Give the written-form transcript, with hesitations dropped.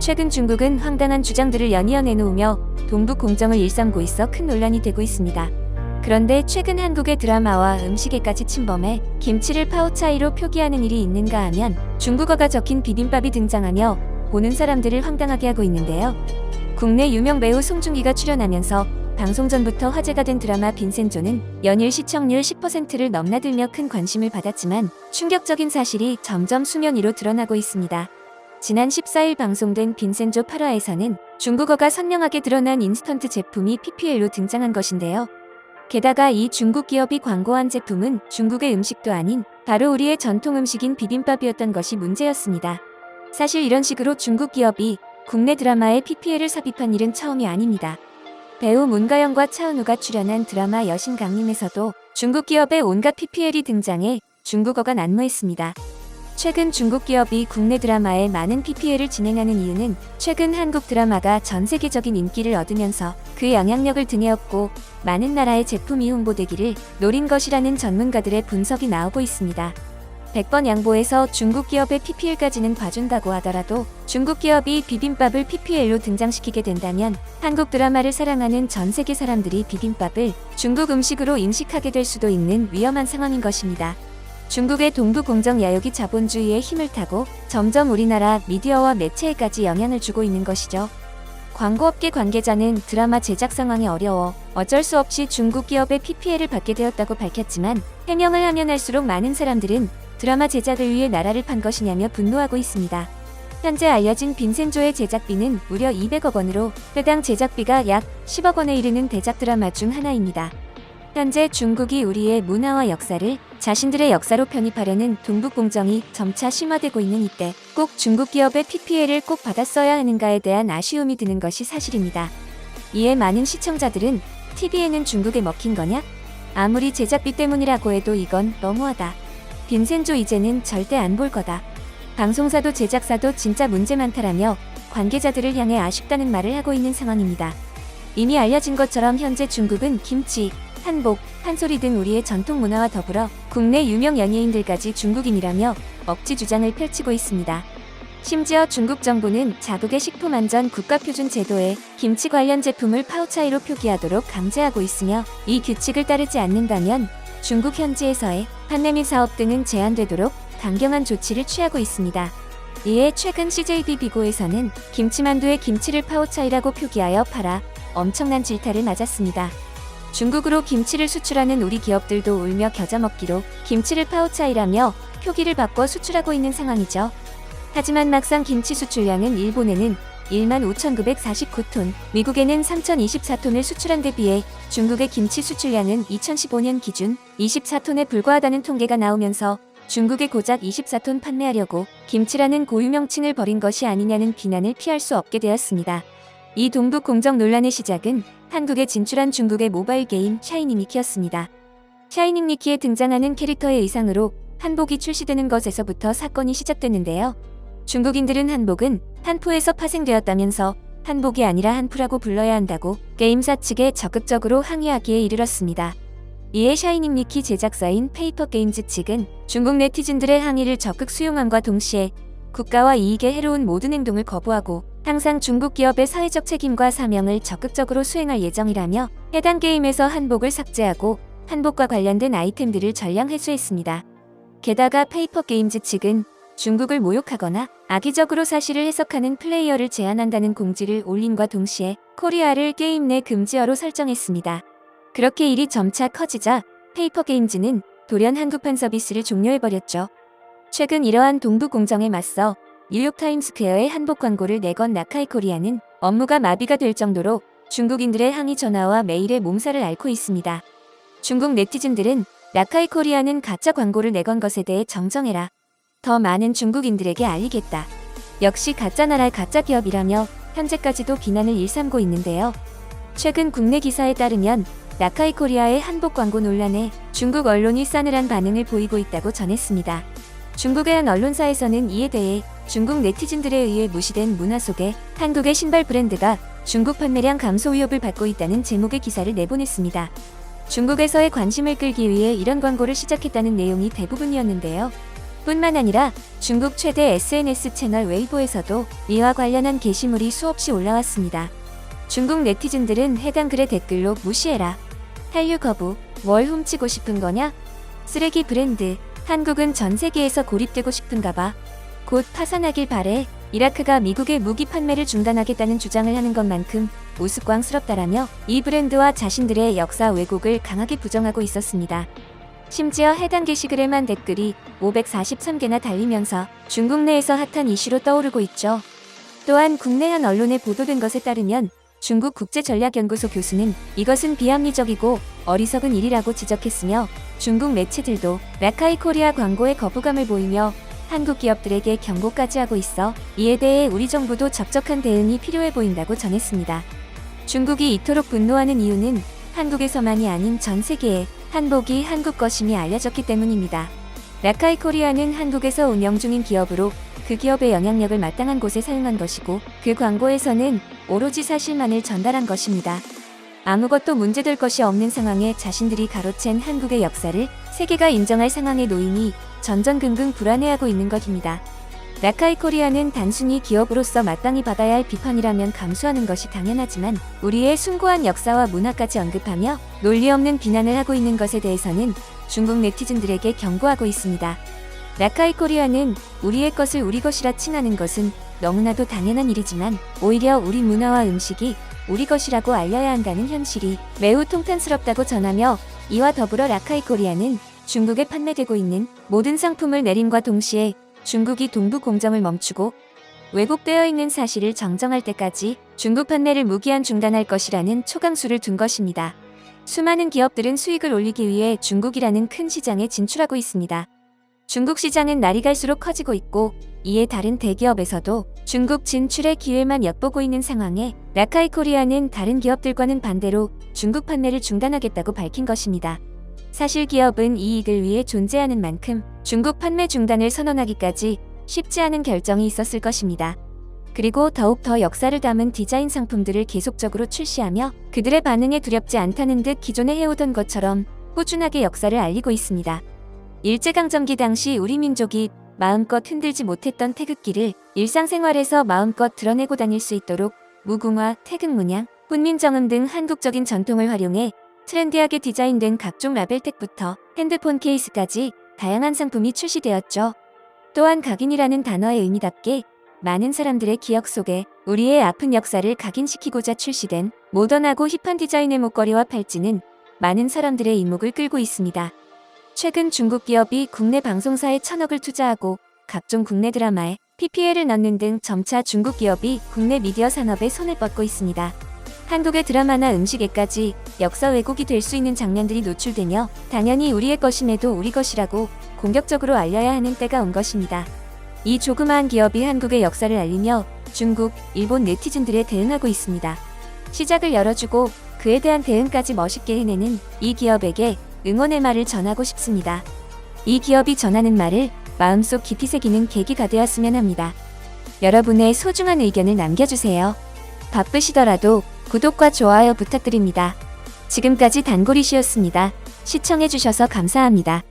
최근 중국은 황당한 주장들을 연이어 내놓으며 동북 공정을 일삼고 있어 큰 논란이 되고 있습니다. 그런데 최근 한국의 드라마와 음식에까지 침범해 김치를 파우차이로 표기하는 일이 있는가 하면 중국어가 적힌 비빔밥이 등장하며 보는 사람들을 황당하게 하고 있는데요. 국내 유명 배우 송중기가 출연하면서 방송 전부터 화제가 된 드라마 빈센조는 연일 시청률 10%를 넘나들며 큰 관심을 받았지만 충격적인 사실이 점점 수면 위로 드러나고 있습니다. 지난 14일 방송된 빈센조 8화에서는 중국어가 선명하게 드러난 인스턴트 제품이 PPL로 등장한 것인데요. 게다가 이 중국 기업이 광고한 제품은 중국의 음식도 아닌 바로 우리의 전통 음식인 비빔밥이었던 것이 문제였습니다. 사실 이런 식으로 중국 기업이 국내 드라마에 PPL을 삽입한 일은 처음이 아닙니다. 배우 문가영과 차은우가 출연한 드라마 여신 강림에서도 중국 기업의 온갖 PPL이 등장해 중국어가 난무했습니다. 최근 중국 기업이 국내 드라마에 많은 PPL을 진행하는 이유는 최근 한국 드라마가 전 세계적인 인기를 얻으면서 그 영향력을 등에 업고 많은 나라의 제품이 홍보되기를 노린 것이라는 전문가들의 분석이 나오고 있습니다. 100번 양보해서 중국 기업의 PPL까지는 봐준다고 하더라도 중국 기업이 비빔밥을 PPL로 등장시키게 된다면 한국 드라마를 사랑하는 전 세계 사람들이 비빔밥을 중국 음식으로 인식하게 될 수도 있는 위험한 상황인 것입니다. 중국의 동북 공정 야욕이 자본주의의 힘을 타고 점점 우리나라 미디어와 매체에까지 영향을 주고 있는 것이죠. 광고업계 관계자는 드라마 제작 상황이 어려워 어쩔 수 없이 중국 기업의 PPL을 받게 되었다고 밝혔지만 해명을 하면 할수록 많은 사람들은 드라마 제작을 위해 나라를 판 것이냐며 분노하고 있습니다. 현재 알려진 빈센조의 제작비는 무려 200억 원으로 회당 제작비가 약 10억 원에 이르는 대작 드라마 중 하나입니다. 현재 중국이 우리의 문화와 역사를 자신들의 역사로 편입하려는 동북 공정이 점차 심화되고 있는 이때 꼭 중국 기업의 PPL을 꼭 받았어야 하는가에 대한 아쉬움이 드는 것이 사실입니다. 이에 많은 시청자들은 TV에는 중국에 먹힌 거냐? 아무리 제작비 때문이라고 해도 이건 너무하다. 빈센조 이제는 절대 안 볼 거다. 방송사도 제작사도 진짜 문제 많다라며 관계자들을 향해 아쉽다는 말을 하고 있는 상황입니다. 이미 알려진 것처럼 현재 중국은 김치, 한복, 판소리 등 우리의 전통 문화와 더불어 국내 유명 연예인들까지 중국인이라며 억지 주장을 펼치고 있습니다. 심지어 중국 정부는 자국의 식품안전 국가표준 제도에 김치 관련 제품을 파우차이로 표기하도록 강제하고 있으며 이 규칙을 따르지 않는다면 중국 현지에서의 판매 및 사업 등은 제한되도록 강경한 조치를 취하고 있습니다. 이에 최근 CJB 비고에서는 김치만두에 김치를 파우차이라고 표기하여 팔아 엄청난 질타를 맞았습니다. 중국으로 김치를 수출하는 우리 기업들도 울며 겨자 먹기로 김치를 파우차이라며 표기를 바꿔 수출하고 있는 상황이죠. 하지만 막상 김치 수출량은 일본에는 15,949톤, 미국에는 3,024톤을 수출한 데 비해 중국의 김치 수출량은 2015년 기준 24톤에 불과하다는 통계가 나오면서 중국에 고작 24톤 판매하려고 김치라는 고유 명칭을 버린 것이 아니냐는 비난을 피할 수 없게 되었습니다. 이 동북 공정 논란의 시작은 한국에 진출한 중국의 모바일 게임 샤이닝 니키였습니다. 샤이닝 니키에 등장하는 캐릭터의 의상으로 한복이 출시되는 것에서부터 사건이 시작됐는데요. 중국인들은 한복은 한푸에서 파생되었다면서 한복이 아니라 한푸라고 불러야 한다고 게임사 측에 적극적으로 항의하기에 이르렀습니다. 이에 샤이닝 니키 제작사인 페이퍼게임즈 측은 중국 네티즌들의 항의를 적극 수용함과 동시에 국가와 이익에 해로운 모든 행동을 거부하고 항상 중국 기업의 사회적 책임과 사명을 적극적으로 수행할 예정이라며 해당 게임에서 한복을 삭제하고 한복과 관련된 아이템들을 전량 회수했습니다. 게다가 페이퍼게임즈 측은 중국을 모욕하거나 악의적으로 사실을 해석하는 플레이어를 제한한다는 공지를 올림과 동시에 코리아를 게임 내 금지어로 설정했습니다. 그렇게 일이 점차 커지자 페이퍼게임즈는 돌연 한국판 서비스를 종료해버렸죠. 최근 이러한 동북 공정에 맞서 뉴욕타임스퀘어에 한복 광고를 내건 나카이코리아는 업무가 마비가 될 정도로 중국인들의 항의 전화와 메일에 몸살을 앓고 있습니다. 중국 네티즌들은 나카이코리아는 가짜 광고를 내건 것에 대해 정정해라. 더 많은 중국인들에게 알리겠다. 역시 가짜나라 가짜 기업이라며 현재까지도 비난을 일삼고 있는데요. 최근 국내 기사에 따르면 나카이코리아의 한복 광고 논란에 중국 언론이 싸늘한 반응을 보이고 있다고 전했습니다. 중국의 한 언론사에서는 이에 대해 중국 네티즌들에 의해 무시된 문화 속에 한국의 신발 브랜드가 중국 판매량 감소 위협을 받고 있다는 제목의 기사를 내보냈습니다. 중국에서의 관심을 끌기 위해 이런 광고를 시작했다는 내용이 대부분이었는데요. 뿐만 아니라 중국 최대 SNS 채널 웨이보에서도 이와 관련한 게시물이 수없이 올라왔습니다. 중국 네티즌들은 해당 글의 댓글로 무시해라, 한류 거부, 뭘 훔치고 싶은 거냐? 쓰레기 브랜드, 한국은 전 세계에서 고립되고 싶은가 봐. 곧 파산하길 바래. 이라크가 미국의 무기 판매를 중단하겠다는 주장을 하는 것만큼 우스꽝스럽다라며 이 브랜드와 자신들의 역사 왜곡을 강하게 부정하고 있었습니다. 심지어 해당 게시글에만 댓글이 543개나 달리면서 중국 내에서 핫한 이슈로 떠오르고 있죠. 또한 국내 한 언론에 보도된 것에 따르면 중국 국제전략연구소 교수는 이것은 비합리적이고 어리석은 일이라고 지적했으며 중국 매체들도 라카이 코리아 광고에 거부감을 보이며 한국 기업들에게 경고까지 하고 있어 이에 대해 우리 정부도 적절한 대응이 필요해 보인다고 전했습니다. 중국이 이토록 분노하는 이유는 한국에서만이 아닌 전 세계에 한복이 한국 것임이 알려졌기 때문입니다. 라카이 코리아는 한국에서 운영 중인 기업으로 그 기업의 영향력을 마땅한 곳에 사용한 것이고 그 광고에서는 오로지 사실만을 전달한 것입니다. 아무것도 문제될 것이 없는 상황에 자신들이 가로챈 한국의 역사를 세계가 인정할 상황에 놓이니 전전긍긍 불안해하고 있는 것입니다. 라카이 코리아는 단순히 기업으로서 마땅히 받아야 할 비판이라면 감수하는 것이 당연하지만 우리의 숭고한 역사와 문화까지 언급하며 논리 없는 비난을 하고 있는 것에 대해서는 중국 네티즌들에게 경고하고 있습니다. 라카이 코리아는 우리의 것을 우리 것이라 칭하는 것은 너무나도 당연한 일이지만 오히려 우리 문화와 음식이 우리 것이라고 알려야 한다는 현실이 매우 통탄스럽다고 전하며 이와 더불어 라카이 코리아는 중국에 판매되고 있는 모든 상품을 내림과 동시에 중국이 동부 공정을 멈추고 왜곡되어 있는 사실을 정정할 때까지 중국 판매를 무기한 중단할 것이라는 초강수를 둔 것입니다. 수많은 기업들은 수익을 올리기 위해 중국이라는 큰 시장에 진출하고 있습니다. 중국 시장은 날이 갈수록 커지고 있고 이에 다른 대기업에서도 중국 진출의 기회만 엿보고 있는 상황에 라카이 코리아는 다른 기업들과는 반대로 중국 판매를 중단하겠다고 밝힌 것입니다. 사실 기업은 이익을 위해 존재하는 만큼 중국 판매 중단을 선언하기까지 쉽지 않은 결정이 있었을 것입니다. 그리고 더욱 더 역사를 담은 디자인 상품들을 계속적으로 출시하며 그들의 반응에 두렵지 않다는 듯 기존에 해오던 것처럼 꾸준하게 역사를 알리고 있습니다. 일제강점기 당시 우리 민족이 마음껏 흔들지 못했던 태극기를 일상생활에서 마음껏 드러내고 다닐 수 있도록 무궁화, 태극문양, 훈민정음 등 한국적인 전통을 활용해 트렌디하게 디자인된 각종 라벨텍부터 핸드폰 케이스까지 다양한 상품이 출시되었죠. 또한 각인이라는 단어의 의미답게 많은 사람들의 기억 속에 우리의 아픈 역사를 각인시키고자 출시된 모던하고 힙한 디자인의 목걸이와 팔찌는 많은 사람들의 이목을 끌고 있습니다. 최근 중국 기업이 국내 방송사에 1,000억을 투자하고 각종 국내 드라마에 PPL을 넣는 등 점차 중국 기업이 국내 미디어 산업에 손을 뻗고 있습니다. 한국의 드라마나 음식에까지 역사 왜곡이 될 수 있는 장면들이 노출되며 당연히 우리의 것임에도 우리 것이라고 공격적으로 알려야 하는 때가 온 것입니다. 이 조그마한 기업이 한국의 역사를 알리며 중국, 일본 네티즌들에 대응하고 있습니다. 시작을 열어주고 그에 대한 대응까지 멋있게 해내는 이 기업에게 응원의 말을 전하고 싶습니다. 이 기업이 전하는 말을 마음속 깊이 새기는 계기가 되었으면 합니다. 여러분의 소중한 의견을 남겨주세요. 바쁘시더라도 구독과 좋아요 부탁드립니다. 지금까지 단골이시였습니다. 시청해주셔서 감사합니다.